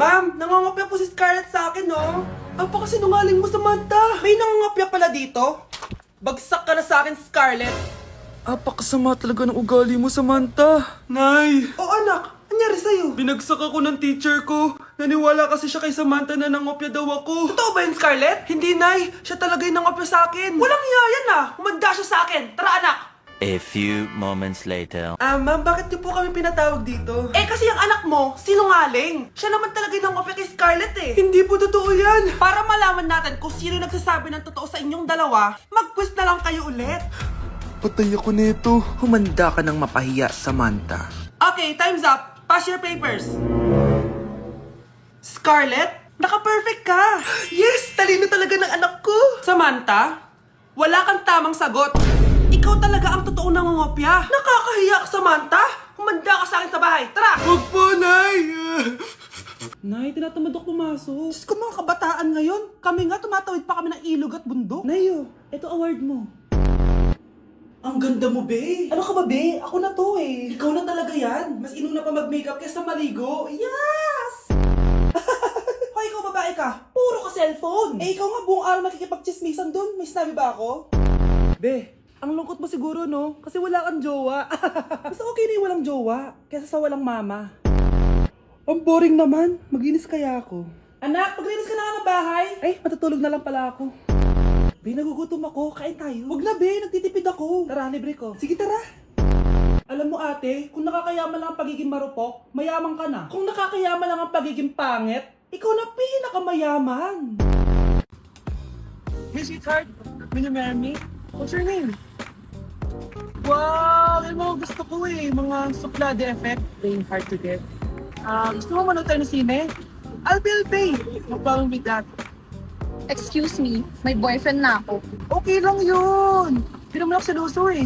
Ma'am, nangangopya po si Scarlett sa akin, no? Apakasinungaling mo, Samantha. May nangangopya pala dito? Bagsak ka na sa akin, Scarlett. Apakasama talaga ng ugali mo, Samantha. Nay! O anak, anyari sa'yo? Binagsak ako ng teacher ko. Naniwala kasi siya kay Samantha na nangopya daw ako. Totoo ba yun, Scarlett? Hindi, Nay. Siya talaga yung nangopya sa akin. Walang iya yan ah. Humanda siya sa akin. Tara, anak. A few moments later. Ma'am, bakit niyo po kami pinatawag dito? Eh, kasi yung anak mo, sinungaling. Siya naman talaga yung nangopya kay Scarlett eh. Hindi po totoo yan. Para malaman natin kung sino nagsasabi ng totoo sa inyong dalawa, mag-quiz na lang kayo ulit. Patay ako nito. Humanda ka ng mapahiya, Samantha. Okay, time's up. Pass your papers. Scarlett, naka-perfect ka. Yes! Talino talaga ng anak ko. Samantha, wala kang tamang sagot. Ikaw talaga ang totoong nangungopya. Nakakahiya ka, Samantha. Humanda ka sa akin sa bahay. Tara! Huwag po, Nay! Nay, tinatamad ako pumasok. Diyos ko, mga kabataan ngayon. Kami nga, tumatawid pa kami ng ilog at bundok. Nayo, ito award mo. Ang ganda mo, be. Ano ka ba, be? Ako na to eh. Ikaw na talaga yan. Mas inuna pa mag-makeup kaysa maligo. Yes! Hoy, ikaw babae ka. Puro ka cellphone. Eh, ikaw nga buong araw nakikipag-chismisan doon. May sinabi ba ako? Be, ang lungkot mo siguro, no? Kasi wala kang jowa. Mas okay na yung walang jowa kaysa sa walang mama. Ang boring naman. Maginis kaya ako. Anak, paglinis ka na nga ng bahay. Ay, matutulog na lang pala ako. Be, nagugutom ako. Kain tayo. Wag na, be. Nagtitipid ako. Tara, libre ko. Sige, tara. Alam mo, ate, kung nakakayaman lang ang pagiging marupok, mayaman ka na. Kung nakakayaman lang ang pagiging pangit, ikaw na pinakamayaman. Hey, sweetheart. Will you marry me? What's your name? Wow! Alam mo, gusto ko eh. Mga suplade effect. Playing hard to get. Gusto mo manood tayo ng sine? I'll pay. No problem with that. Excuse me, may boyfriend na ako. Okay lang yun. Hindi naman ako seloso eh.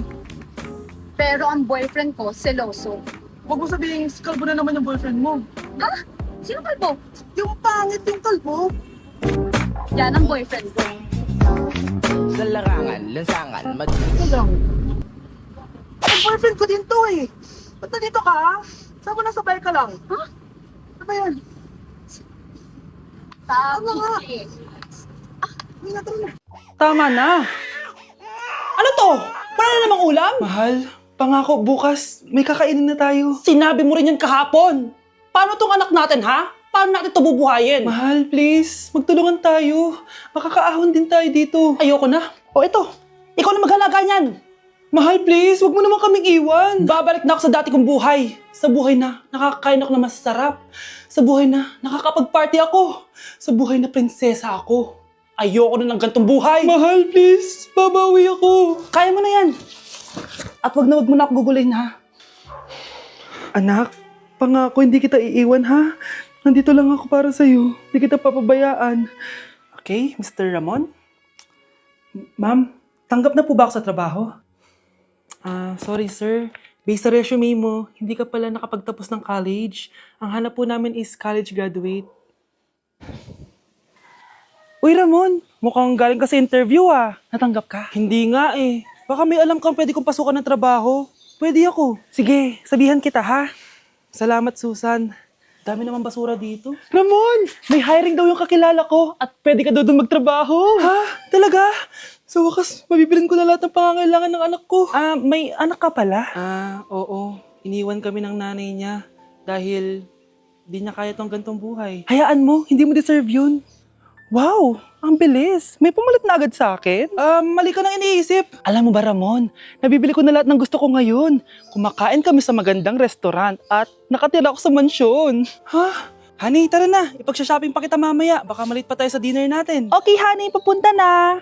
Pero ang boyfriend ko, seloso. Huwag mo sabihin, kalbo na naman yung boyfriend mo. Ha? Sino kalbo? Yung pangit yung kalbo. Yan ang boyfriend ko. Sa larangan, lansangan, Ito lang. Ang boyfriend ko din to eh. Ba't nandito ka? Saan mo nasabay ka lang? Ha? Ano ba yan? Tama nga. eh. Hindi na tara na. Tama na. Ano to? Wala na namang ulam? Mahal, pangako bukas may kakainin na tayo. Sinabi mo rin yan kahapon. Paano tong anak natin, ha? Paano natin ito bubuhayin? Mahal, please. Magtulungan tayo. Makakaahon din tayo dito. Ayoko na. O ito, ikaw na maghalaga niyan. Mahal, please. Huwag mo naman kaming iwan. Babalik na ako sa dati kong buhay. Sa buhay na nakakakain ako na masarap. Sa buhay na nakakapag-party ako. Sa buhay na prinsesa ako. Ayoko na ng gantong buhay. Mahal, please. Babawi ako. Kaya mo na yan. At wag na ako gugulin, ha? Anak, pangako hindi kita iiwan, ha? Nandito lang ako para sa'yo. Hindi kita papabayaan. Okay, Mr. Ramon? Ma'am, tanggap na po ba ako sa trabaho? Sorry sir. Based sa resume mo, hindi ka pala nakapagtapos ng college. Ang hanap po namin is college graduate. Uy Ramon, mukhang galing ka sa interview ah. Natanggap ka? Hindi nga eh. Baka may alam kang pwede kong pasukan ng trabaho. Pwede ako. Sige, sabihan kita ha. Salamat Susan. Dami naman basura dito. Ramon, may hiring daw yung kakilala ko at pwede ka daw doon magtrabaho. Ha? Talaga? Sa wakas, mabibilin ko na lahat ng pangangailangan ng anak ko. May anak ka pala? Oo. Iniwan kami ng nanay niya dahil di niya kaya tong gantong buhay. Hayaan mo, hindi mo deserve yun. Wow, ang bilis. May pumalit na agad sa akin? Mali ka nang iniisip. Alam mo ba Ramon, nabibili ko na lahat ng gusto ko ngayon. Kumakain kami sa magandang restaurant at nakatira ako sa mansyon. Ha? Honey, tara na. Ipag-shopping pa kita mamaya. Baka malit pa tayo sa dinner natin. Okay, honey. Papunta na.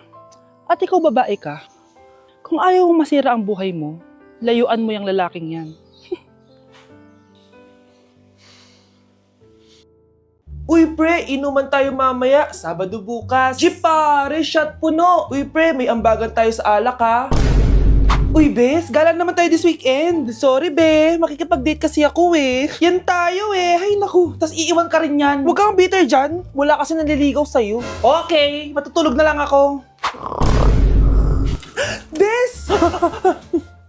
At ikaw babae ka. Kung ayaw mong masira ang buhay mo, layuan mo yung lalaking yan. Uy pre, inuman tayo mamaya, Sabado bukas. Jeep pare, shot puno. Uy pre, may ambagan tayo sa alak ha. Uy, bes, gala naman tayo this weekend. Sorry, be. Makikipag-date kasi ako eh. Yan tayo eh. Ay, naku. Tas iiwan ka rin yan. Huwag kang bitter dyan. Wala kasi naliligaw sa'yo. Okay, matutulog na lang ako. Bes!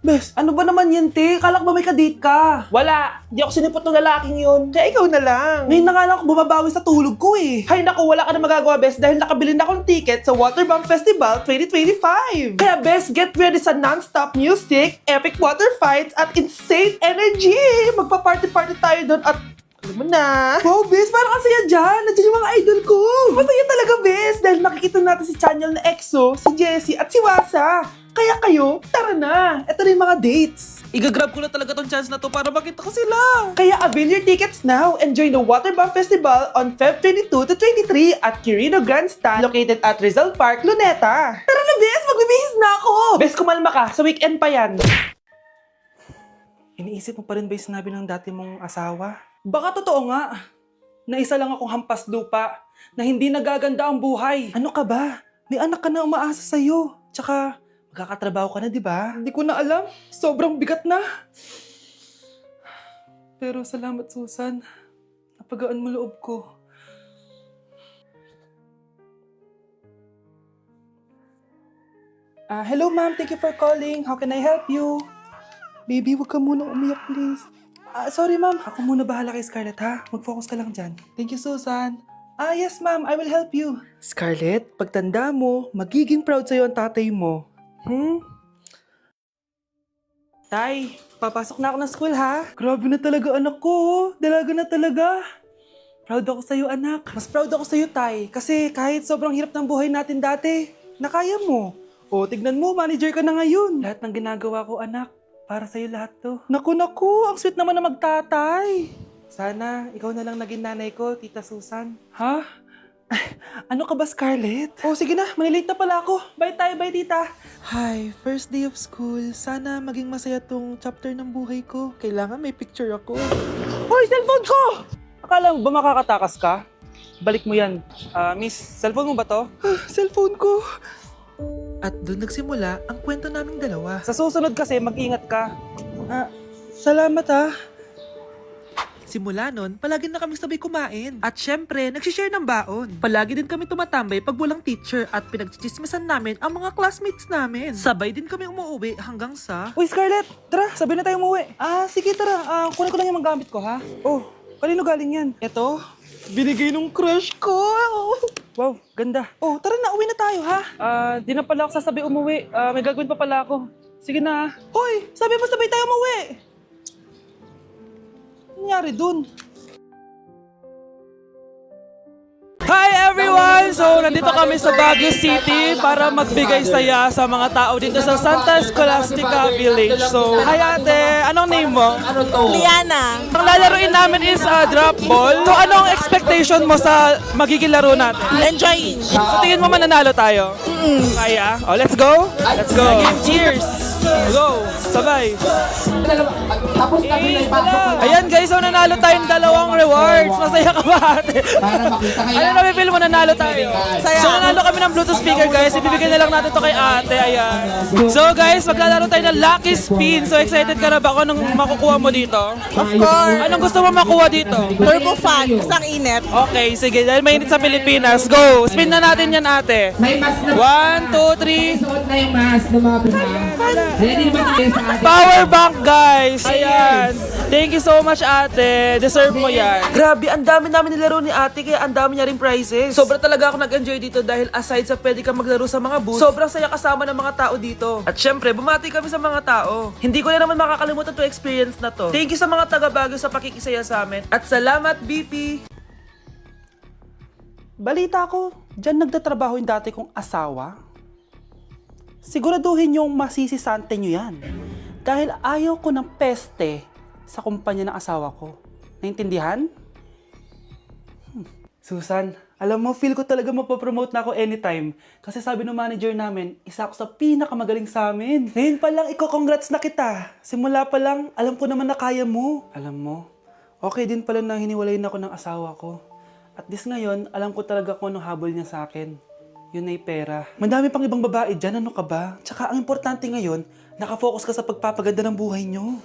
Bes, ano ba naman yan, te? Kala ko ba may kadate ka? Wala, di ako sinipot ng lalaking yun. Kaya ikaw na lang. Ngayon na nga lang ako bumabawi sa tulog ko eh. Hay naku, wala ka na magagawa, Bes, dahil nakabili na akong ticket sa Waterbomb Festival 2025. Kaya, Bes, get ready sa non-stop music, epic water fights, at insane energy. Magpa-party-party tayo doon at alam mo na. Wow, Bes, parang kasaya dyan. Nandiyan yung mga idol ko. Masaya talaga, Bes, dahil makikita natin si Channel na EXO, si Jessie, at si Wasa. Kaya kayo, tara na. Ito na yung mga dates. Igagrab ko na talaga tong chance na to para makita ko sila. Kaya avail your tickets now and join the Waterbomb Festival on Feb 22 to 23 at Quirino Grandstand located at Rizal Park, Luneta. Tara na, Bes, magbibihis na ako. Bes, kumalma ka. Sa weekend pa yan. Iniisip mo pa rin ba yung sinabi ng dati mong asawa? Baka totoo nga. Na isa lang akong hampas lupa. Na hindi nagaganda ang buhay. Ano ka ba? May anak ka na umaasa sa'yo. Tsaka, magkakatrabaho ka na, di ba? Hindi ko na alam. Sobrang bigat na. Pero salamat, Susan. Napagaan mo loob ko. Hello, ma'am. Thank you for calling. How can I help you? Baby, wag ka muna umiyak, please. Sorry, ma'am. Ako muna bahala kay Scarlett, ha? Mag-focus ka lang dyan. Thank you, Susan. Yes, ma'am. I will help you. Scarlett, pagtanda mo, magiging proud sa'yo ang tatay mo. Tay, papasok na ako ng school, ha? Grabe na talaga anak ko, oh. Dalaga na talaga. Proud ako sa'yo, anak. Mas proud ako sa'yo, Tay. Kasi kahit sobrang hirap ng buhay natin dati, nakaya mo. O, tignan mo, manager ka na ngayon. Lahat ng ginagawa ko, anak, para sa'yo lahat to. Naku, ang sweet naman na magtatay. Sana, ikaw na lang naging nanay ko, Tita Susan. Ha? Ano ka ba, Scarlett? Oh, sige na, malilate na pala ako. Bye tayo, bye, tita. Hi, first day of school. Sana maging masaya tong chapter ng buhay ko. Kailangan may picture ako. Hoy, cellphone ko! Akala mo ba makakatakas ka? Balik mo yan. Miss, cellphone mo ba to? Cellphone ko. At doon nagsimula ang kwento naming dalawa. Sa susunod kasi, mag-ingat ka. Salamat ah. Simula nun, palagi na kami sabay kumain. At syempre, nagsishare ng baon. Palagi din kami tumatambay pag walang teacher at pinagchichismisan namin ang mga classmates namin. Sabay din kami umuwi hanggang sa... Uy, Scarlett! Tara, sabay na tayo umuwi. Sige, tara. Kunin ko lang yung mga gamit ko, ha? Oh, kanino galing yan? Eto, binigay nung crush ko. Wow, ganda. Oh, tara na, uwi na tayo, ha? Di na pala ako sasabay umuwi. May gagawin pa pala ako. Sige na. Hoy, sabi mo sabay tayo umuwi. Nangyari dun? Hi everyone! So, nandito kami sa Baguio City para magbigay saya sa mga tao dito sa Santa Scholastica Village. So, hi ate! Anong name mo? Liana. Ang lalaroin namin is drop ball. So, anong expectation mo sa magiging laro natin? Enjoying. So, tingin mo mananalo tayo? Kaya? Oh, let's go! Let's go! Cheers! Go! Sabay! Ayan guys, so nanalo tayong dalawang rewards. Masaya ka ba ate? Ano na-feel mo nanalo tayo? Saya. So nanalo kami ng Bluetooth speaker guys. Ibibigay na lang natin to kay ate. Ayan. So guys, maglalaro tayo ng Lucky Spin. So excited ka na ba kung anong makukuha mo dito? Of course. Anong gusto mo makuha dito? Turbo fan. Isang init. Okay, sige. Dahil mainit sa Pilipinas. Go! Spin na natin yan ate. 1, 2, 3. Suot na yung mask ng mga pinag. Ready naman tayo sa ating Power bank guys! Ayan! Thank you so much ate! Deserve mo yan! Grabe, ang dami namin nilaro ni ate kaya ang dami niya rin prizes. Sobra talaga ako nag-enjoy dito dahil aside sa pwede ka maglaro sa mga booth, sobrang saya kasama ng mga tao dito. At syempre, bumati kami sa mga tao. Hindi ko na naman makakalimutan to experience na to. Thank you sa mga taga Baguio sa pakikisaya sa amin. At salamat BP! Balita ko, dyan nagtatrabaho yung dati kong asawa. Siguraduhin yung masisisante nyo yan. Dahil ayaw ko ng peste sa kumpanya ng asawa ko. Naintindihan? Susan, alam mo, feel ko talaga mapapromote na ako anytime. Kasi sabi ng manager namin, isa ako sa pinakamagaling sa amin. Ngayon pa lang, congrats na kita. Simula pa lang, alam ko naman na kaya mo. Alam mo, okay din pala na hiniwalayin ako ng asawa ko. At this ngayon, alam ko talaga kung anong habol niya sa akin. Yun ay pera. Madami pang ibang babae dyan, ano ka ba? Tsaka ang importante ngayon, nakafocus ka sa pagpapaganda ng buhay nyo.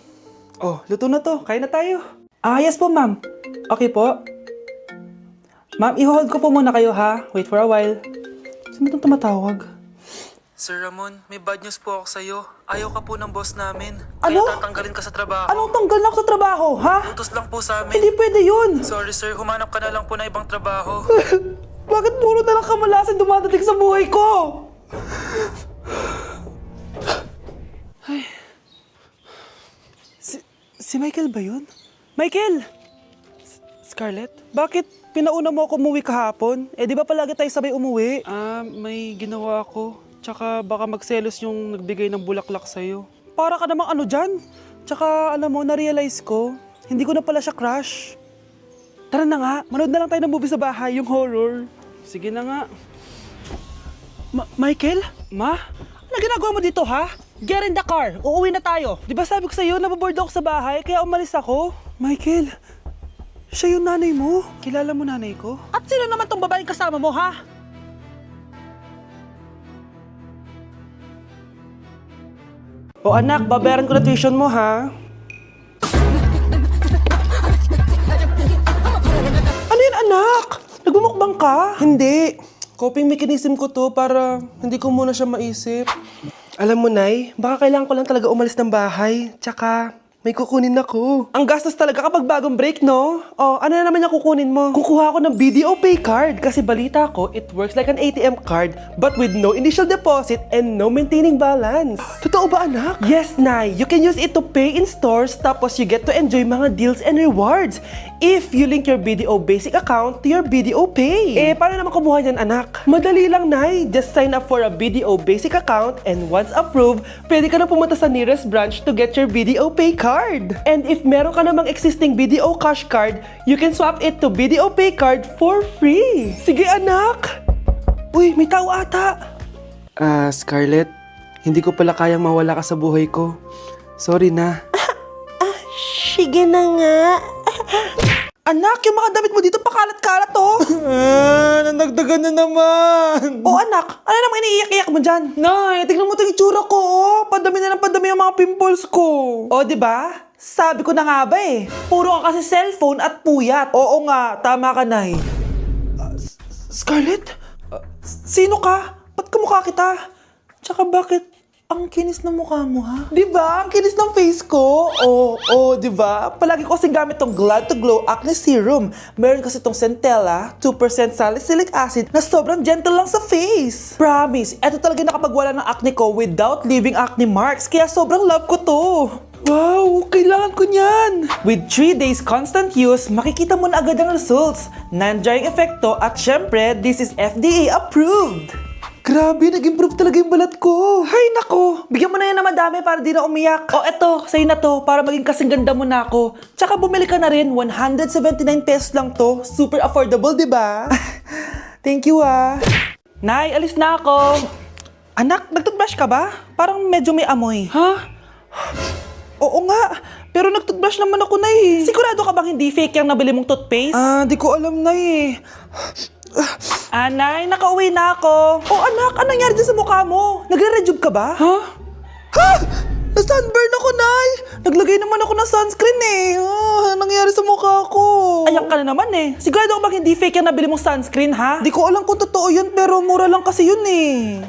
Oh, luto na to. Kain na tayo. Yes po, ma'am. Okay po. Ma'am, i-hold ko po muna kayo ha. Wait for a while. Sino itong tumatawag? Sir Ramon, may bad news po ako sa'yo. Ayaw ka po ng boss namin. Ano? Kaya tatanggalin ka sa trabaho. Anong tanggal na ako sa trabaho, ha? Utos lang po sa amin. Hindi pwede yun. Sorry sir, humanap ka na lang po ng ibang trabaho. Bakit puro na lang kamalasan dumadating sa buhay ko? Ay. Si Michael ba yun? Michael! Scarlett, bakit pinauna mo ako umuwi kahapon? Eh di ba palagi tayo sabay umuwi? May ginawa ako. Tsaka baka magselos yung nagbigay ng bulaklak sa'yo. Para ka namang ano dyan? Tsaka alam mo, na-realize ko, hindi ko na pala siya crush. Tara na nga, manood na lang tayo ng movie sa bahay, yung horror. Sige na nga. Michael? Ma? Ano ginagawa mo dito, ha? Get in the car, uuwi na tayo. Di ba sabi ko sa'yo, nababoard ako sa bahay, kaya umalis ako? Michael, siya yung nanay mo. Kilala mo nanay ko? At sino naman tong babaeng kasama mo, ha? O anak, babayaran ko na tuition mo, ha? Ano yan, anak? Nagmumukbang ka? Hindi. Coping mechanism ko to para hindi ko muna siya maisip. Alam mo, Nay, baka kailangan ko lang talaga umalis ng bahay. Tsaka, may kukunin ako. Ang gastos talaga kapag bagong break, no? Oh, ano na naman yung kukunin mo? Kukuha ako ng BDO Pay card kasi balita ko, it works like an ATM card but with no initial deposit and no maintaining balance. Totoo ba, anak? Yes, Nay. You can use it to pay in stores tapos you get to enjoy mga deals and rewards if you link your BDO Basic account to your BDO Pay. Eh, paano naman kumuha yan, anak? Madali lang, Nay. Just sign up for a BDO Basic account and once approved, pwede ka na pumunta sa nearest branch to get your BDO Pay card. And if meron ka namang existing BDO Cash card, you can swap it to BDO Pay card for free. Sige, anak! Uy, may tao ata! Scarlett, hindi ko pala kayang mawala ka sa buhay ko. Sorry na. Sige na nga. Anak, yung mga damit mo dito pakalat-kalat to. Nandagdagan na naman. Oh anak, ano naman iniiyak-iyak mo dyan? Nay, tignan mo itong itsura ko. Oh. Padami na ng padami yung mga pimples ko. Oh, di ba? Sabi ko na nga ba eh. Puro ka kasi cellphone at puyat. Oo nga, tama ka, Nay. Scarlett? Sino ka? Ba't kamukha kita? Tsaka bakit ang kinis ng mukha mo, ha? Di ba? Ang kinis ng face ko. Oo, di ba? Palagi ko kasing gamit tong Glad to Glow Acne Serum. Meron kasi tong Centella, 2% salicylic acid na sobrang gentle lang sa face. Promise, eto talaga nakapagwala ng acne ko without leaving acne marks. Kaya sobrang love ko to. Wow, kailangan ko niyan! With 3 days constant use, makikita mo na agad ang results. Non-drying epekto at syempre, this is FDA approved. Grabe, nag-improve talaga yung balat ko. Hay nako, bigyan mo na yan na madami para di na umiyak. O eto, sa'yo na to para maging kasing ganda mo na ako. Tsaka bumili ka na rin, 179 pesos lang to. Super affordable, di ba? Thank you, ah. Nay, alis na ako. Anak, nag-toothbrush ka ba? Parang medyo may amoy. Ha? Oo nga, pero nag-toothbrush naman ako, Nay. Sigurado ka bang hindi fake yung nabili mong toothpaste? Di ko alam, Nay. Nay, nakauwi na ako. Oh, anak, anong nangyari dyan sa mukha mo? Nagre-rejuve ka ba? Ha? Na-sunburn ako, Nay! Naglagay naman ako ng sunscreen eh. Anong nangyari sa mukha ko? Ayak ka na naman eh. Sigurado ka bang hindi fake yung nabili mong sunscreen, ha? Di ko alam kung totoo yun, pero mura lang kasi yun eh.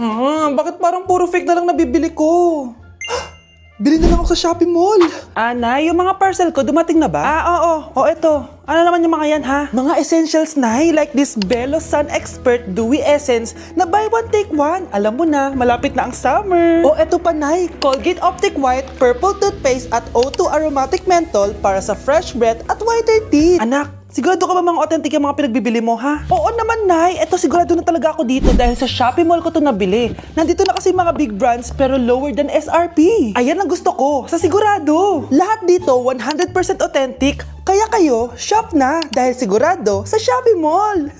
Bakit parang puro fake na lang nabibili ko? Bili na lang ako sa Shopee Mall. Nay, yung mga parcel ko dumating na ba? Oo. O, eto. Ano naman yung mga yan, ha? Mga essentials, Nay, like this Belo Sun Expert Dewy Essence na buy one take one. Alam mo na, malapit na ang summer. O, eto pa, Nay. Colgate Optic White Purple Toothpaste at O2 Aromatic Menthol para sa fresh breath at whiter teeth. Anak, sigurado ka ba mga authentic yung mga pinagbibili mo, ha? Oo naman, Nay. Eto, sigurado na talaga ako dito dahil sa Shopee Mall ko to nabili. Nandito na kasi mga big brands pero lower than SRP. Ayan ang gusto ko, sa sigurado. Lahat dito 100% authentic. Kaya kayo, shop na dahil sigurado sa Shopee Mall.